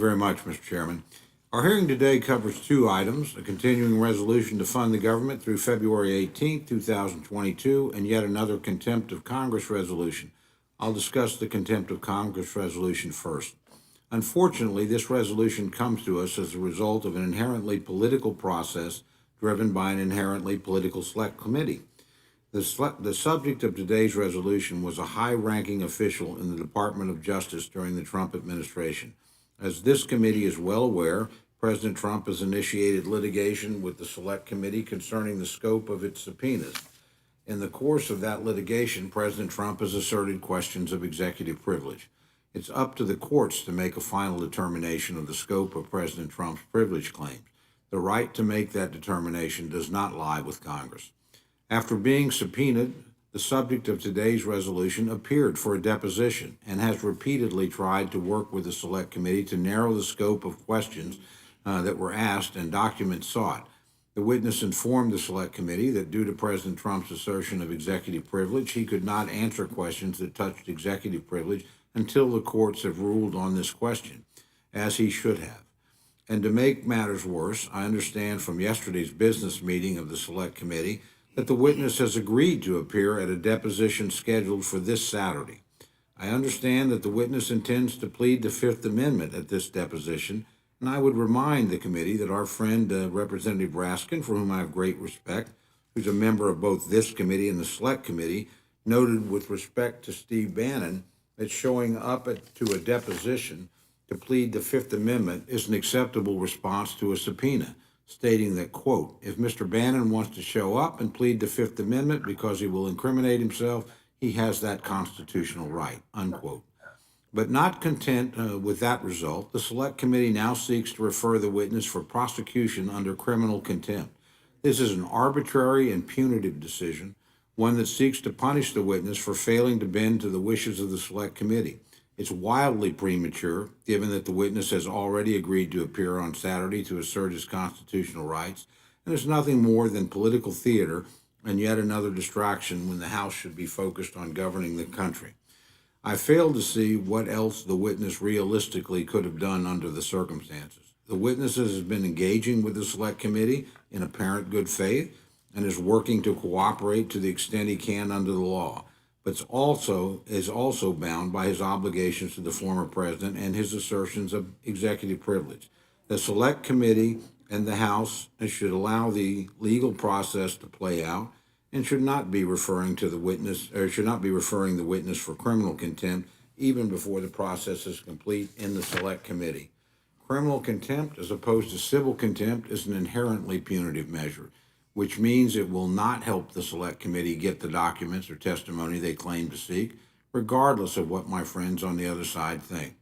you very much, Mr. Chairman. Our hearing today covers two items, a continuing resolution to fund the government through February 18, 2022, and yet another contempt of Congress resolution. I'll discuss the contempt of Congress resolution first. Unfortunately, this resolution comes to us as a result of an inherently political process driven by an inherently political select committee. The subject of today's resolution was a high-ranking official in the Department of Justice during the Trump administration. As this committee is well aware, President Trump has initiated litigation with the Select Committee concerning the scope of its subpoenas. In the course of that litigation, President Trump has asserted questions of executive privilege. It's up to the courts to make a final determination of the scope of President Trump's privilege claims. The right to make that determination does not lie with Congress. After being subpoenaed, the subject of today's resolution appeared for a deposition and has repeatedly tried to work with the Select Committee to narrow the scope of questions that were asked and documents sought. The witness informed the Select Committee that due to President Trump's assertion of executive privilege, he could not answer questions that touched executive privilege until the courts have ruled on this question, as he should have. And to make matters worse, I understand from yesterday's business meeting of the Select Committee that the witness has agreed to appear at a deposition scheduled for this Saturday. I understand that the witness intends to plead the Fifth Amendment at this deposition, and I would remind the committee that our friend Representative Raskin, for whom I have great respect, who's a member of both this committee and the Select Committee, noted with respect to Steve Bannon that showing up to a deposition to plead the Fifth Amendment is an acceptable response to a subpoena, stating that, quote, if Mr. Bannon wants to show up and plead the Fifth Amendment because he will incriminate himself, he has that constitutional right, unquote. But not content with that result, the Select Committee now seeks to refer the witness for prosecution under criminal contempt. This is an arbitrary and punitive decision, one that seeks to punish the witness for failing to bend to the wishes of the Select Committee. It's wildly premature, given that the witness has already agreed to appear on Saturday to assert his constitutional rights, and it's nothing more than political theater and yet another distraction when the House should be focused on governing the country. I fail to see what else the witness realistically could have done under the circumstances. The witness has been engaging with the Select Committee in apparent good faith and is working to cooperate to the extent he can under the law, but is also bound by his obligations to the former president and his assertions of executive privilege. The Select Committee and the House should allow the legal process to play out and should not be referring the witness for criminal contempt even before the process is complete in the Select Committee. Criminal contempt, as opposed to civil contempt, is an inherently punitive measure, which means it will not help the Select Committee get the documents or testimony they claim to seek, regardless of what my friends on the other side think.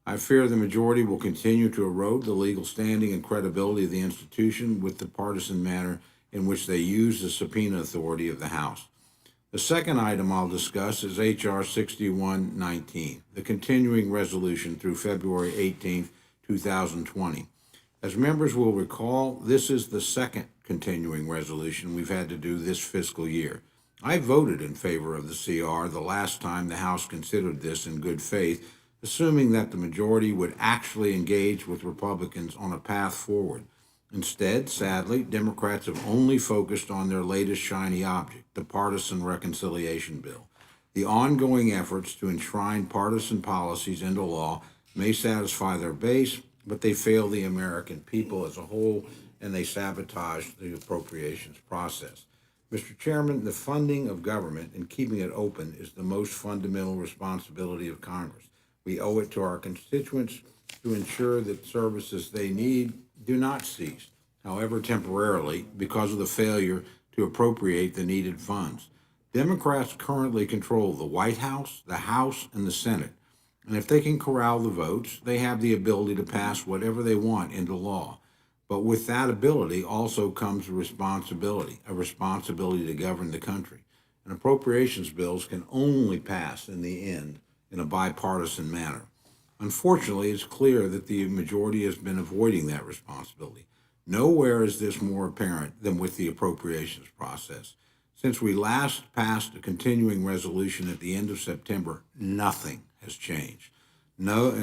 I fear the majority will continue to erode the legal standing and credibility of the institution with the partisan manner in which they use the subpoena authority of the House. The second item I'll discuss is H.R. 6119, the continuing resolution through February 18, 2020. As members will recall, this is the second continuing resolution we've had to do this fiscal year. I voted in favor of the CR the last time the House considered this in good faith, assuming that the majority would actually engage with Republicans on a path forward. Instead, sadly, Democrats have only focused on their latest shiny object, the Partisan Reconciliation Bill. The ongoing efforts to enshrine partisan policies into law may satisfy their base, but they fail the American people as a whole, and they sabotage the appropriations process. Mr. Chairman, the funding of government and keeping it open is the most fundamental responsibility of Congress. We owe it to our constituents to ensure that services they need do not cease, however temporarily, because of the failure to appropriate the needed funds. Democrats currently control the White House, the House, and the Senate, and if they can corral the votes, they have the ability to pass whatever they want into law. But with that ability also comes a responsibility to govern the country. And appropriations bills can only pass in the end in a bipartisan manner. Unfortunately, it's clear that the majority has been avoiding that responsibility. Nowhere is this more apparent than with the appropriations process. Since we last passed a continuing resolution at the end of September, nothing has changed. not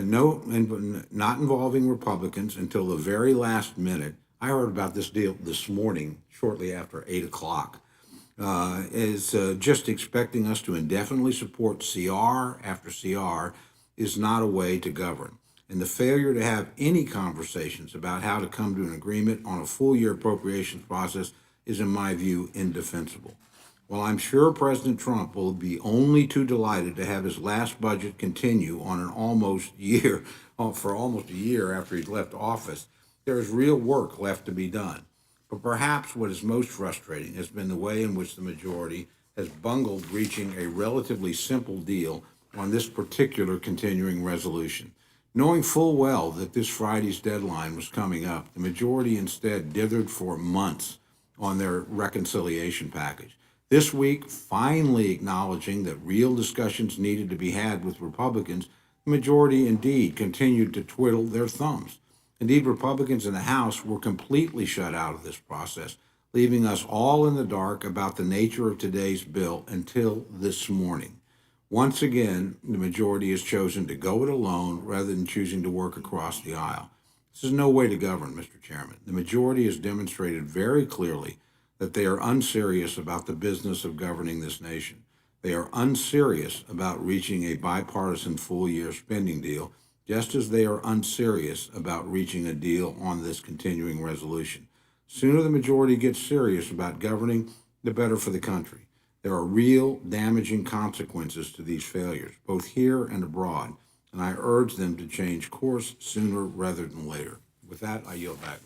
involving Republicans until the very last minute. I heard about this deal this morning, shortly after 8 o'clock. Is just expecting us to indefinitely support CR after CR is not a way to govern. And the failure to have any conversations about how to come to an agreement on a full year appropriations process is, in my view, indefensible. While I'm sure President Trump will be only too delighted to have his last budget continue on for almost a year after he's left office, there is real work left to be done. But perhaps what is most frustrating has been the way in which the majority has bungled reaching a relatively simple deal on this particular continuing resolution. Knowing full well that this Friday's deadline was coming up, the majority instead dithered for months on their reconciliation package. This week, finally acknowledging that real discussions needed to be had with Republicans, the majority indeed continued to twiddle their thumbs. Indeed, Republicans in the House were completely shut out of this process, leaving us all in the dark about the nature of today's bill until this morning. Once again, the majority has chosen to go it alone rather than choosing to work across the aisle. This is no way to govern, Mr. Chairman. The majority has demonstrated very clearly that they are unserious about the business of governing this nation. They are unserious about reaching a bipartisan full-year spending deal, just as they are unserious about reaching a deal on this continuing resolution. Sooner the majority gets serious about governing, the better for the country. There are real damaging consequences to these failures, both here and abroad, and I urge them to change course sooner rather than later. With that, I yield back.